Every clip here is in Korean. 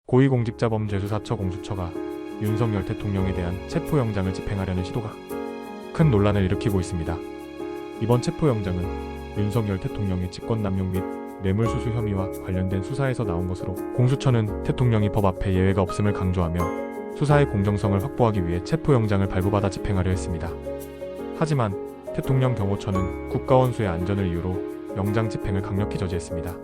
고위공직자범죄수사처 공수처가 윤석열 대통령에 대한 체포영장을 집행하려는 시도가 큰 논란을 일으키고 있습니다. 이번 체포영장은 윤석열 대통령의 직권남용 및 뇌물수수 혐의와 관련된 수사에서 나온 것으로 공수처는 대통령이 법 앞에 예외가 없음을 강조하며 수사의 공정성을 확보하기 위해 체포영장을 발부받아 집행하려 했습니다. 하지만 대통령 경호처는 국가원수의 안전을 이유로 영장 집행을 강력히 저지했습니다.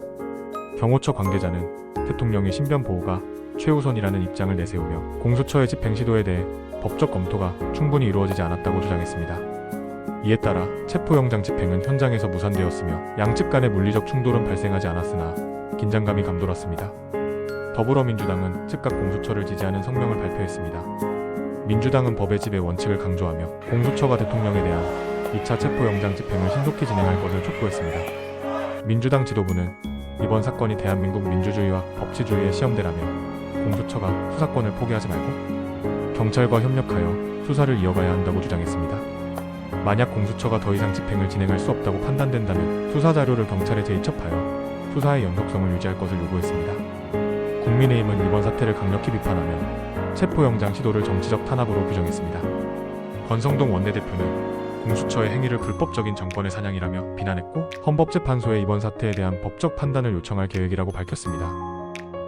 경호처 관계자는 대통령의 신변 보호가 최우선이라는 입장을 내세우며 공수처의 집행 시도에 대해 법적 검토가 충분히 이루어지지 않았다고 주장했습니다. 이에 따라 체포영장 집행은 현장에서 무산되었으며 양측 간의 물리적 충돌은 발생하지 않았으나 긴장감이 감돌았습니다. 더불어민주당은 즉각 공수처를 지지하는 성명을 발표했습니다. 민주당은 법의 지배 원칙을 강조하며 공수처가 대통령에 대한 2차 체포영장 집행을 신속히 진행할 것을 촉구했습니다. 민주당 지도부는 이번 사건이 대한민국 민주주의와 법치주의의 시험대라며 공수처가 수사권을 포기하지 말고 경찰과 협력하여 수사를 이어가야 한다고 주장했습니다. 만약 공수처가 더 이상 집행을 진행할 수 없다고 판단된다면 수사 자료를 경찰에 재이첩하여 수사의 연속성을 유지할 것을 요구했습니다. 국민의힘은 이번 사태를 강력히 비판하며 체포영장 시도를 정치적 탄압으로 규정했습니다. 권성동 원내대표는 공수처의 행위를 불법적인 정권의 사냥이라며 비난했고 헌법재판소에 이번 사태에 대한 법적 판단을 요청할 계획이라고 밝혔습니다.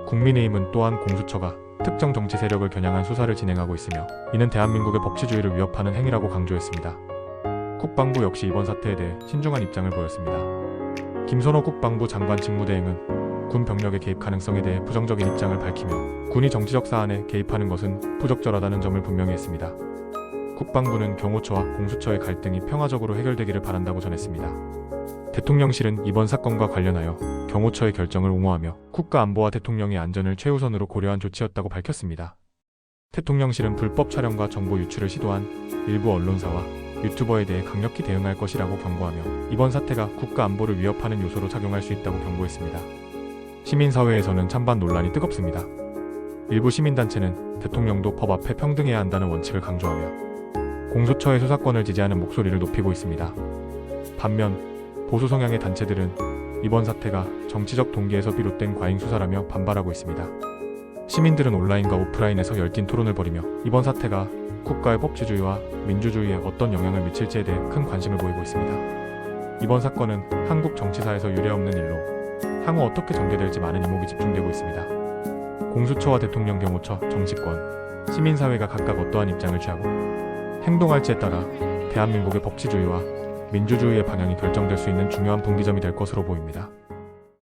국민의힘은 또한 공수처가 특정 정치 세력을 겨냥한 수사를 진행하고 있으며 이는 대한민국의 법치주의를 위협하는 행위라고 강조했습니다. 국방부 역시 이번 사태에 대해 신중한 입장을 보였습니다. 김선호 국방부 장관 직무대행은 군 병력의 개입 가능성에 대해 부정적인 입장을 밝히며 군이 정치적 사안에 개입하는 것은 부적절하다는 점을 분명히 했습니다. 국방부는 경호처와 공수처의 갈등이 평화적으로 해결되기를 바란다고 전했습니다. 대통령실은 이번 사건과 관련하여 경호처의 결정을 옹호하며 국가안보와 대통령의 안전을 최우선으로 고려한 조치였다고 밝혔습니다. 대통령실은 불법 촬영과 정보 유출을 시도한 일부 언론사와 유튜버에 대해 강력히 대응할 것이라고 경고하며 이번 사태가 국가안보를 위협하는 요소로 작용할 수 있다고 경고했습니다. 시민사회에서는 찬반 논란이 뜨겁습니다. 일부 시민단체는 대통령도 법 앞에 평등해야 한다는 원칙을 강조하며 공수처의 수사권을 지지하는 목소리를 높이고 있습니다. 반면 보수 성향의 단체들은 이번 사태가 정치적 동기에서 비롯된 과잉 수사라며 반발하고 있습니다. 시민들은 온라인과 오프라인에서 열띤 토론을 벌이며 이번 사태가 국가의 법치주의와 민주주의에 어떤 영향을 미칠지에 대해 큰 관심을 보이고 있습니다. 이번 사건은 한국 정치사에서 유례없는 일로 향후 어떻게 전개될지 많은 이목이 집중되고 있습니다. 공수처와 대통령 경호처, 정치권, 시민사회가 각각 어떠한 입장을 취하고 행동할지에 따라 대한민국의 법치주의와 민주주의의 방향이 결정될 수 있는 중요한 분기점이 될 것으로 보입니다.